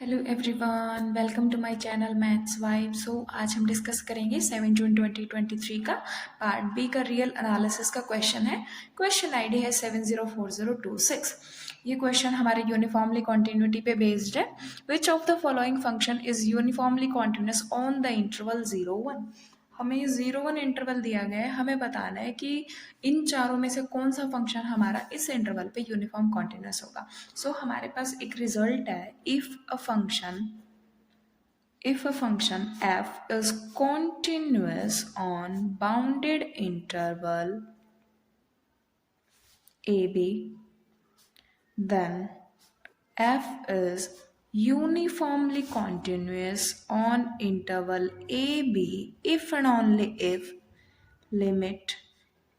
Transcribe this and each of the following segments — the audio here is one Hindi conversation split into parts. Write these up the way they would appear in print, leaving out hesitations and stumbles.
Hello everyone, welcome to my channel maths vibe. आज हम डिस्कस करेंगे 7 जून 2023 का पार्ट बी का रियल एनालिसिस का क्वेश्चन है। क्वेश्चन आईडी है 704026। ये क्वेश्चन हमारे यूनिफॉर्मली कॉन्टिन्यूटी पे बेस्ड है। Which of the following function is uniformly continuous on the interval 0 1। हमें 0 1 इंटरवल दिया गया है, हमें बताना है कि इन चारों में से कौन सा फंक्शन हमारा इस इंटरवल पे यूनिफॉर्म कॉन्टिन्यूस होगा। सो हमारे पास एक रिजल्ट है, if a function f is continuous on bounded interval ab, then f is uniformly continuous on interval ab if and only if limit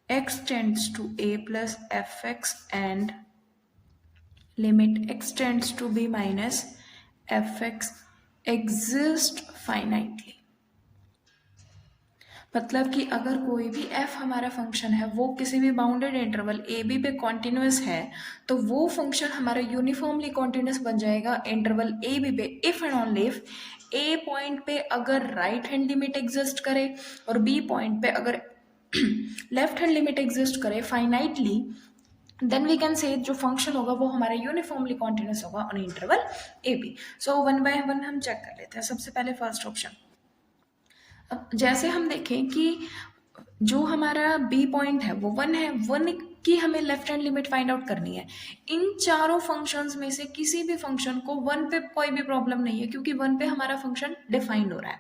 x tends to a plus fx and limit x tends to b minus fx exist finitely। मतलब कि अगर कोई भी f हमारा फंक्शन है वो किसी भी बाउंडेड इंटरवल ए बी पे कॉन्टिन्यूस है तो वो फंक्शन हमारा यूनिफॉर्मली कॉन्टिन्यूस बन जाएगा इंटरवल ए बी पे if and only if A point पे अगर राइट हैंड लिमिट एग्जिस्ट करे और बी पॉइंट पे अगर लेफ्ट हैंड लिमिट एग्जिस्ट करे finitely, then we can say जो फंक्शन होगा वो हमारा यूनिफॉर्मली कॉन्टिन्यूस होगा on interval A B. So 1 by 1 हम चेक कर लेते हैं। सबसे पहले फर्स्ट ऑप्शन, अब जैसे हम देखें कि जो हमारा बी पॉइंट है वो 1 है, 1 की हमें left hand limit find out करनी है। इन चारों फंक्शंस में से किसी भी फंक्शन को 1 पे कोई भी प्रॉब्लम नहीं है क्योंकि 1 पे हमारा फंक्शन डिफाइंड हो रहा है।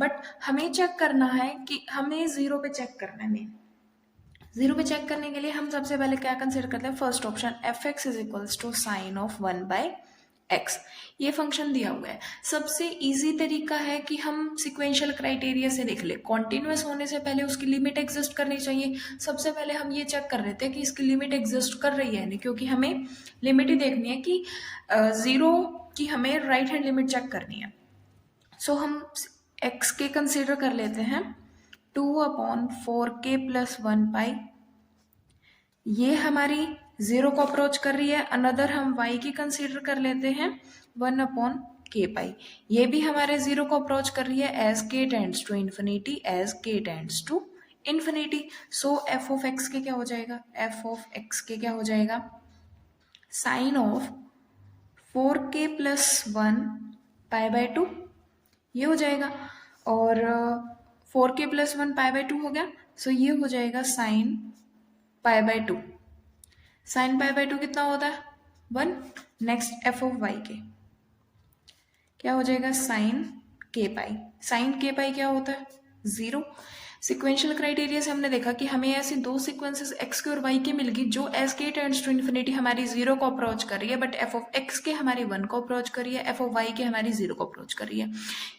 बट हमें चेक करना है कि हमें 0 पे चेक करना है। मेन 0 पे चेक करने के लिए हम सबसे पहले क्या कंसिडर करते हैं, first option F X is equals to sine of 1 by X. ये फंक्शन दिया हुआ है। सबसे इजी तरीका है कि हम सिक्वेंशियल क्राइटेरिया से देख ले। कॉन्टिन्यूस होने से पहले उसकी लिमिट एग्जिस्ट करनी चाहिए। सबसे पहले हम ये चेक कर लेते हैं कि इसकी लिमिट एग्जिस्ट कर रही है नहीं, क्योंकि हमें लिमिट ही देखनी है कि 0 की हमें राइट हैंड लिमिट चेक करनी है। सो हम एक्स के कंसिडर कर लेते हैं 2/4k + 1 पाई। ये हमारी 0 को अप्रोच कर रही है। अनदर हम y की कंसीडर कर लेते हैं 1/k पाई। ये भी हमारे 0 को अप्रोच कर रही है as k tends to infinity, as k tends to infinity. So f of x के क्या हो जाएगा, f ऑफ x के क्या हो जाएगा, साइन ऑफ 4k + 1 π/2 ये हो जाएगा। और 4k + 1 π/2 हो गया। सो ये हो जाएगा साइन π/2। साइन π/2 कितना होता है, 1। नेक्स्ट एफ ऑफ वाई के क्या हो जाएगा, साइन k पाई। साइन k पाई क्या होता है, 0। सिक्वेंशियल क्राइटेरिया से हमने देखा कि हमें ऐसी दो सीक्वेंसेस x के और y के मिल गई जो एस के टेंड्स टू इन्फिनिटी हमारी 0 को अप्रोच कर रही है, बट एफ ऑफ x के हमारी 1 को अप्रोच कर रही है, एफ ऑफ y के हमारी 0 को अप्रोच कर रही है।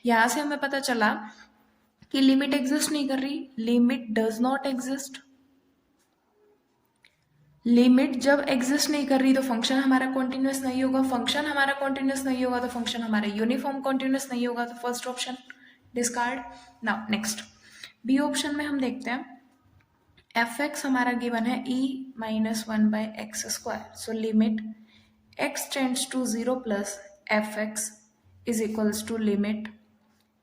यहाँ से हमें पता चला कि लिमिट एग्जिस्ट नहीं कर रही, limit does not exist. Limit जब एग्जिस्ट नहीं कर रही तो फंक्शन हमारा कॉन्टिन्यूस नहीं होगा, फंक्शन हमारा कॉन्टिन्यूस नहीं होगा तो फंक्शन हमारा यूनिफॉर्म कॉन्टिन्यूस नहीं होगा। तो first option discard. Now next B option में हम देखते हैं एफ एक्स हमारा गिवन है e - 1/x²। So limit x tends to 0 plus F X is equals to limit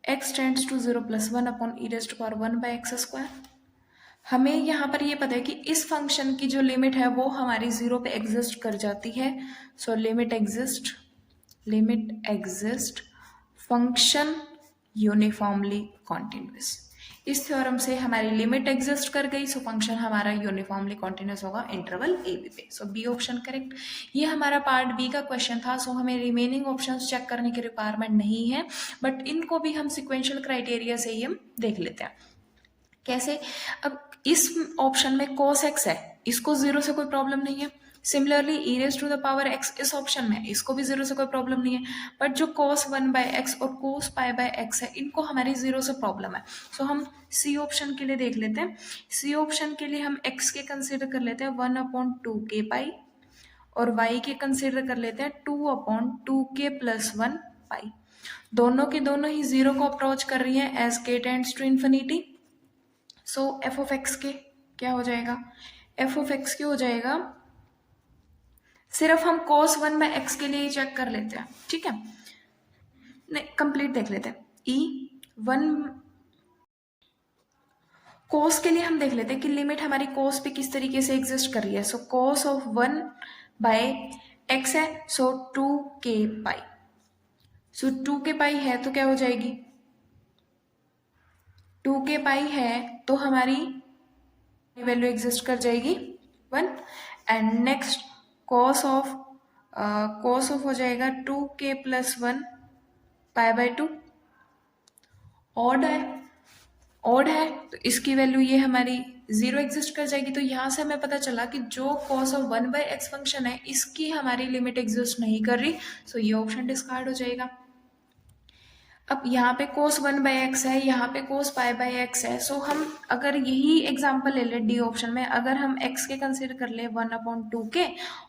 x tends to 0 + 1/e⁻1/x²। हमें यहाँ पर ये पता है कि इस फंक्शन की जो लिमिट है वो हमारी 0 पे एग्जिस्ट कर जाती है। So limit exist function uniformly continuous. इस थ्योरम से हमारी लिमिट एग्जिस्ट कर गई, सो फंक्शन हमारा यूनिफॉर्मली कॉन्टिन्यूस होगा इंटरवल ए बी पे। सो बी ऑप्शन करेक्ट। ये हमारा पार्ट बी का क्वेश्चन था। सो हमें रिमेनिंग ऑप्शंस चेक करने की रिक्वायरमेंट नहीं है, बट इनको भी हम सिक्वेंशियल क्राइटेरिया से ही हम देख लेते हैं। कैसे, अब इस ऑप्शन में cos x है, इसको 0 से कोई प्रॉब्लम नहीं है। सिमिलरली e⁻x इस ऑप्शन में, इसको भी 0 से कोई प्रॉब्लम नहीं है। बट जो cos 1/x और cos π/x है, इनको हमारी 0 से प्रॉब्लम है। सो हम सी ऑप्शन के लिए देख लेते हैं। सी ऑप्शन के लिए हम x के कंसिडर कर लेते हैं 1/2k पाई और y के कंसिडर कर लेते हैं 2/2k + 1 पाई। दोनों के दोनों ही 0 को अप्रोच कर रही है as k tends to infinity. So F of X के क्या हो जाएगा, एफ ऑफ एक्स के हो जाएगा, सिर्फ हम cos 1/x के लिए ही चेक कर लेते हैं, ठीक है। नहीं, कंप्लीट देख लेते हैं। E1 कोस के लिए हम देख लेते हैं कि लिमिट हमारी कोस पे किस तरीके से एग्जिस्ट कर रही है। सो कोस ऑफ 1/x है, सो 2k पाई। सो 2k पाई है तो क्या हो जाएगी, 2k पाई है तो हमारी वैल्यू एग्जिस्ट कर जाएगी 1। एंड नेक्स्ट कॉस ऑफ हो जाएगा 2k+1 π/2। ऑड है तो इसकी वैल्यू ये हमारी 0 एग्जिस्ट कर जाएगी। तो यहाँ से हमें पता चला कि जो कॉस ऑफ 1/x फंक्शन है इसकी हमारी लिमिट एग्जिस्ट नहीं कर रही। सो ये ऑप्शन डिस्कार्ड हो जाएगा। अब यहाँ पे cos 1/x है, यहाँ पे cos π/x है। सो हम अगर यही एग्जांपल ले ले डी ऑप्शन में, अगर हम x के कंसीडर कर ले 1/2k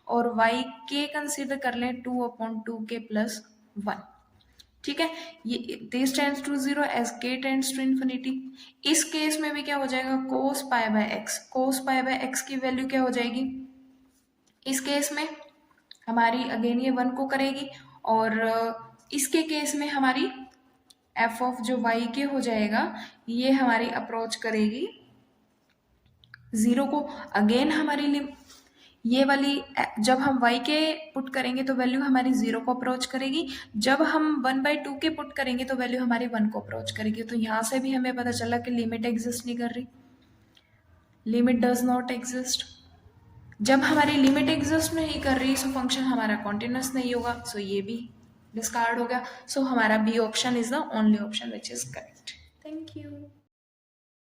और y के कंसीडर कर ले 2/2k+1, ठीक है। ये this tends to 0 as k tends to infinity. इस केस में भी क्या हो जाएगा, cos π/x की वैल्यू क्या हो जाएगी इस केस में हमारी, अगेन ये 1 को करेगी, और इसके केस में हमारी एफ ऑफ जो वाई के हो जाएगा ये हमारी अप्रोच करेगी 0 को। अगेन हमारी ये वाली जब हम y के पुट करेंगे तो वैल्यू हमारी 0 को अप्रोच करेगी, जब हम 1/2 के पुट करेंगे तो वैल्यू हमारी 1 को अप्रोच करेगी। तो यहाँ से भी हमें पता चला कि लिमिट एग्जिस्ट नहीं कर रही, लिमिट डज नॉट एग्जिस्ट। जब हमारी लिमिट एग्जिस्ट नहीं कर रही सो फंक्शन हमारा कॉन्टिन्यूस नहीं होगा। सो ये भी डिस्कार्ड हो गया। सो हमारा B option is the only option which is correct. Thank you.